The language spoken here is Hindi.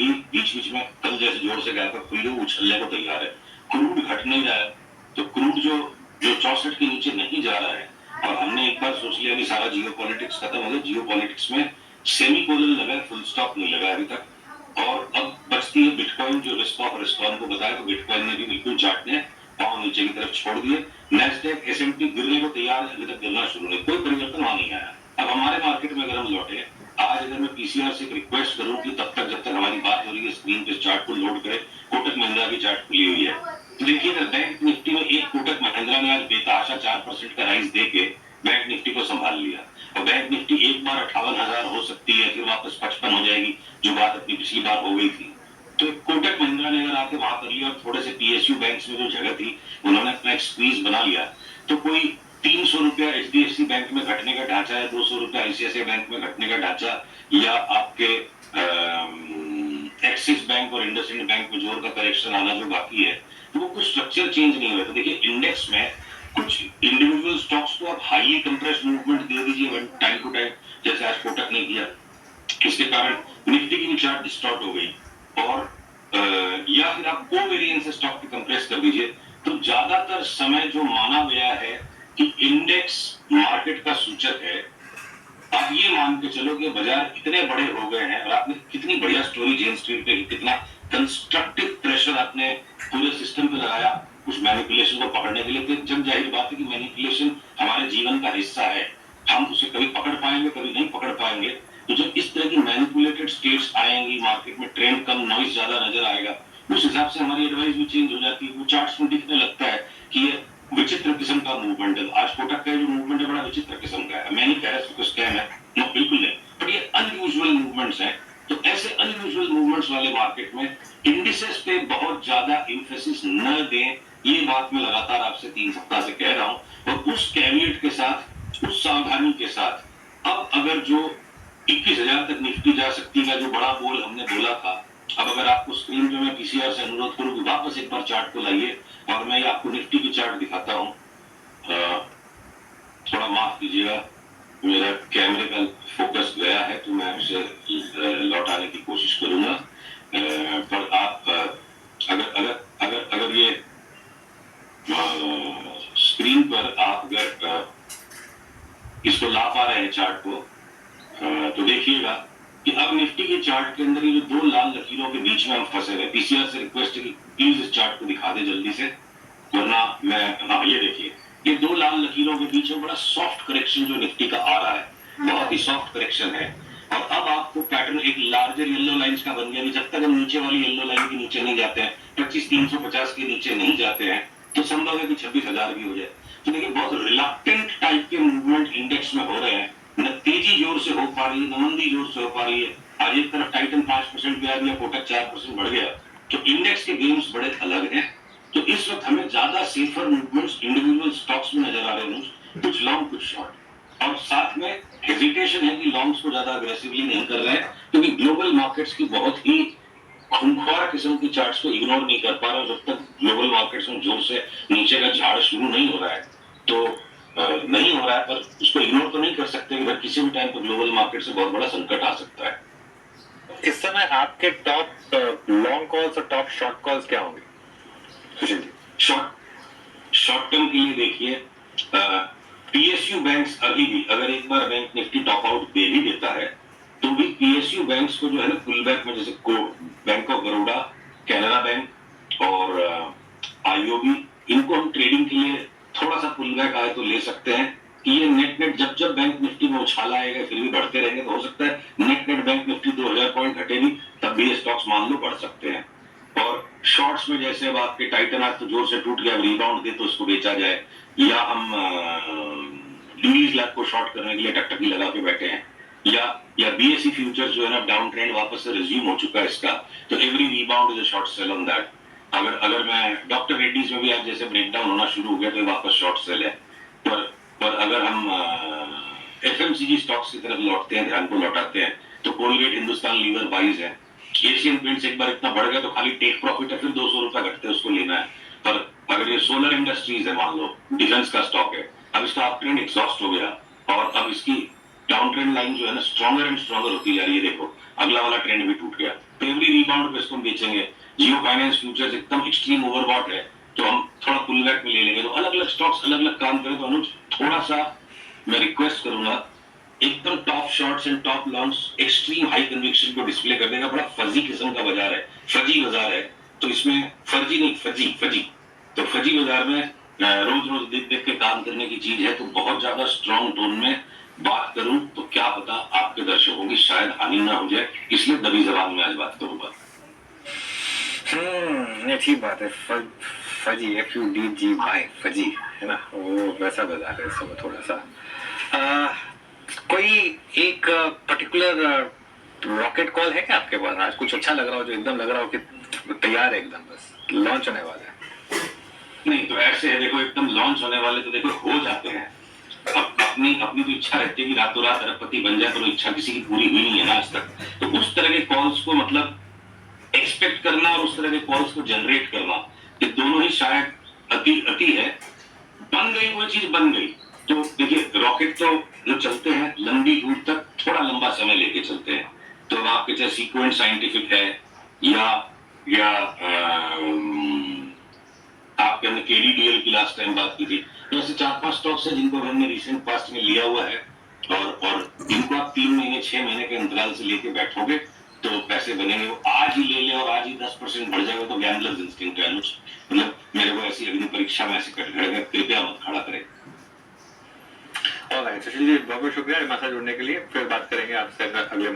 भी बीच बीच में कल जैसे जोर से गया था, क्रूड उछलने को तैयार है। क्रूड घट नहीं रहा है, तो क्रूड जो जो 64 के नीचे नहीं जा रहा है, और हमने एक बार सोच लिया कि सारा जियो पॉलिटिक्स खत्म हो गया। जियो पॉलिटिक्स में सेमी कोलन लगा है, फुल स्टॉप नहीं लगा अभी तक। और अब बचती है बिटकॉइन, जो रिस्पॉन को बताया, तो बिटकॉइन ने भी बिल्कुल चार्ट ने पांव नीचे की तरफ छोड़ दिए। नेस्डेक एसएमपी गिरने को तैयार है, अभी तक गिरना शुरू नहीं, कोई परिवर्तन वहां नहीं आया। अब हमारे मार्केट में अगर हम लौटे, आज अगर मैं पीसीआर से रिक्वेस्ट करूं कि तब तक जब तक हमारी बात हो रही है स्क्रीन पे चार्ट को लोड करे, कोटक महिंद्रा की चार्ट खुली हुई है, तो देखिए बैंक निफ्टी में एक कोटक महिंद्रा ने आज बेतहाशा 4% का राइज देके बैंक निफ्टी को संभाल लिया। और बैंक निफ्टी एक बार 58,000 हो सकती है, फिर वापस 55 हो जाएगी, जो बात अपनी पिछली बार हो गई थी। तो कोटक महिंद्रा ने अगर आके वहां कर लिया, और थोड़े से पीएसयू बैंक्स में जो जगह थी उन्होंने अपना एक स्क्वीज बना लिया, तो कोई 300 रुपया एचडीएफसी बैंक में घटने का ढांचा है, 200 रुपया आईसीआईसीआई बैंक में घटने का ढांचा, या आपके एक्सिस बैंक और इंडसइंड बैंक में जोर का करेक्शन आना जो बाकी है, तो वो कुछ स्ट्रक्चर चेंज नहीं हुआ। तो देखिए इंडेक्स में कुछ इंडिविजुअल स्टॉक्स को आप हाईली कंप्रेस्ड मूवमेंट दे दीजिए टाइम टू टाइम, जैसे आज कोटक ने किया, इसके कारण निफ्टी की भी चार्ट डिस्टॉर्ट हो गई। और या फिर आप कोवेरिएंस स्टॉक को कंप्रेस कर दीजिए। तो ज्यादातर समय जो माना गया है कि इंडेक्स मार्केट का सूचक है, आप ये मान के चलो कि बाजार इतने बड़े हो गए हैं, और आपने कितनी बढ़िया स्टोरी जेन स्ट्रीट पे, कितना कंस्ट्रक्टिव प्रेशर आपने पूरे सिस्टम पे लगाया कुछ मैनिपुलेशन को पकड़ने के लिए। तो जब जाहिर बात है कि मैनिपुलेशन हमारे जीवन का हिस्सा है, हम उसे कभी पकड़ पाएंगे, कभी नहीं पकड़ पाएंगे। तो जब इस तरह की मैनिपुलेटेड स्टेट्स आएंगी मार्केट में, ट्रेंड कम, नॉइज ज्यादा नजर आएगा, उस हिसाब से हमारी एडवाइस भी चेंज हो जाती है। वो चार्ट्स में दिखने लगता है कि ये विचित्र किस्म का मूवमेंट है। आज कोटक का जो मूवमेंट है बड़ा विचित्र किस्म का है। मैं नहीं कह रहा स्कैम है, नो बिल्कुल नहीं, बट ये अनयूजुअल मूवमेंट्स हैं। तो ऐसे अनयूजुअल मूवमेंट्स वाले मार्केट में इंडिसेस पे बहुत ज्यादा इंफेसिस न दें, ये बात मैं लगातार आपसे 3 सप्ताह से कह रहा हूं। और उस कैविएट के साथ, उस सावधानी के साथ, अब अगर जो 21,000 तक निफ्टी जा सकती है, जो बड़ा बोल हमने बोला था, अब अगर आपको स्क्रीन पे मैं पीसीआर से अनुरोध करूं कि वापस एक बार चार्ट को लाइए, और मैं आपको निफ्टी की चार्ट दिखाता हूं। थोड़ा माफ कीजिएगा, मेरा कैमरे का फोकस गया है, तो मैं उसे लौटाने की कोशिश करूंगा। पर आप अगर अगर अगर अगर ये स्क्रीन पर आप अगर इसको ला पा रहे हैं चार्ट को, तो देखिएगा कि अब निफ्टी के चार्ट के अंदर ये जो 2 लाल लकीरों के बीच में हम फंसे हुए। पीसीआर से रिक्वेस्ट है कि प्लीज इस चार्ट को दिखा दे जल्दी से, वरना मैं, हाँ ये देखिए, ये 2 लाल लकीरों के बीच में बड़ा सॉफ्ट करेक्शन जो निफ्टी का आ रहा है, बहुत ही सॉफ्ट करेक्शन है। और अब आपको पैटर्न एक लार्जर येलो लाइंस का बन गया। जब तक हम नीचे वाली येलो लाइन के नीचे नहीं जाते हैं, 25,350 के नीचे नहीं जाते हैं, तो संभव है कि 26,000 भी हो जाए। तो देखिए बहुत रिलक्टेंट टाइप के मूवमेंट इंडेक्स में हो रहे हैं, न तेजी जोर से हो पा रही है, न मंदी जोर से हो पा रही है। आज एक तरफ टाइटन 5% पे आ गया, कोटक 4% बढ़ गया, तो इंडेक्स के गेम्स बड़े अलग हैं। तो इस वक्त हमें ज्यादा सेफर मूवमेंट्स इंडिविजुअल स्टॉक्स में नजर आ रहे हैं, कुछ लॉन्ग कुछ शॉर्ट। और साथ में हेजिटेशन है कि लॉन्ग्स को ज्यादा अग्रेसिवली नहीं कर रहे हैं, क्योंकि ग्लोबल मार्केट्स की बहुत ही खूंखार किस्म की चार्ट्स को इग्नोर नहीं कर पा रहे। जब तक ग्लोबल मार्केट्स में जोर से नीचे का झाड़ शुरू नहीं हो रहा है, तो नहीं हो रहा है, पर उसको इग्नोर तो नहीं कर सकते। अगर किसी भी टाइम पर ग्लोबल मार्केट से बहुत बड़ा संकट आ सकता है। इस समय आपके टॉप लॉन्ग कॉल्स और टॉप शॉर्ट कॉल्स क्या होंगे? शॉर्ट टर्म के लिए देखिए, पीएसयू बैंक्स अभी भी, अगर एक बार बैंक निफ्टी टॉप आउट दे भी देता है, तो भी पीएसयू बैंक्स को जो है ना पुल बैक में, जैसे bank of Baroda, Canara bank और आईओबी, इनको हम ट्रेडिंग के लिए थोड़ा सा पुल बैक आए तो ले सकते हैं। कि ये नेट नेट जब बैंक निफ्टी में उछाल आएगा, फिर भी बढ़ते रहेंगे, तो हो सकता है net net bank Nifty 2000 point घटेगी, तब भी ये स्टॉक्स मान लो बढ़ सकते हैं। और शॉर्ट्स में जैसे अब आपके टाइटन आज तो जोर से टूट गया, रिबाउंड दे तो उसको बेचा जाए, या हम लुईस लैब को शॉर्ट करने के लिए टकटकी लगा के बैठे हैं, या बीएसई फ्यूचर्स जो है ना, डाउन ट्रेंड वापस से रिज्यूम हो चुका है इसका, तो every rebound is a short cell on that. अगर मैं डॉक्टर रेड्डीज में भी आज जैसे ब्रेकडाउन होना शुरू हो गया, तो वापस शॉर्ट सेल है। पर अगर हम एफएमसीजी स्टॉक्स की तरफ लौटते हैं, ध्यान को लौटाते हैं, तो कोलगेट, हिंदुस्तान लीवर बाइज है। एशियन पेंट्स एक बार इतना बढ़ गया तो खाली टेक प्रॉफिट है, फिर 200 रुपया घटते हैं, उसको लेना है। पर अगर ये सोलर इंडस्ट्रीज है, मान लो डिफेंस का स्टॉक है, अब इसका अप ट्रेंड एग्जॉस्ट हो गया, और अब इसकी डाउन ट्रेंड लाइन जो है ना स्ट्रॉन्गर एंड स्ट्रॉन्गर होती जा रही है। देखो अगला वाला ट्रेंड भी टूट गया, एवरी रिबाउंड पे इसको हम बेचेंगे। जियो फाइनेंस फ्यूचर्स एकदम एक्सट्रीम ओवरबॉट है, तो हम थोड़ा पुल बैक में ले लेंगे। तो अलग अलग स्टॉक्स अलग अलग काम करें। तो अनुज थोड़ा सा मैं रिक्वेस्ट करूंगा, एकदम top shorts and top longs extreme high conviction को डिस्प्ले कर देगा। बड़ा फजी किस्म का बाजार है, फजी बाजार है। तो इसमें फर्जी नहीं, फजी फजी। तो फजी बाजार में रोज रोज देख देख के काम करने की चीज है। तो बहुत ज्यादा स्ट्रॉन्ग टोन में बात करूं तो क्या पता आपके दर्शकों की शायद हानि ना हो जाए, इसलिए दबी जबान में आज बात करूंगा। अच्छी बात है। फजी FUDGY फजी है ना, वो वैसा बाजार है इस समय थोड़ा सा। कोई एक पर्टिकुलर रॉकेट कॉल है क्या आपके पास? आज कुछ अच्छा लग रहा हो, जो एकदम लग रहा हो कि तैयार है, एकदम बस लॉन्च होने वाला है? नहीं तो ऐसे है, देखो एकदम लॉन्च होने वाले तो देखो हो जाते हैं। अपनी अपनी तो इच्छा रहती है कि रातों रात अरबपति बन जाए, पर इच्छा किसी की पूरी हुई नहीं है ना आज तक। तो उस तरह के कॉल्स को मतलब एक्सपेक्ट करना और उस तरह के कॉल्स को जनरेट करना, ये दोनों ही शायद अति है। बन गई कोई चीज बन गई तो देखिए, रॉकेट तो जो चलते हैं लंबी दूर तक थोड़ा लंबा समय लेके चलते हैं। तो आपके चाहे सीक्वेंट साइंटिफिक है या आपके हमने KDDL की लास्ट टाइम बात की थी। तो ऐसे 4-5 स्टॉक्स हैं जिनको हमने रिसेंट पास्ट में लिया हुआ है, और इनको आप 3 महीने 6 महीने के अंतराल से लेके बैठोगे तो पैसे बनेंगे। वो आज ही ले ले और आज ही 10% बढ़ जाएगा तो गैम्बलर्स इंस्टिंक्ट है। मतलब मेरे को ऐसी अग्नि परीक्षा में ऐसे कटघरे कृपया मत खड़ा करें। ऑलराइट, सुशील जी बहुत बहुत शुक्रिया हमारे साथ जुड़ने के लिए। फिर बात करेंगे आपसे अगले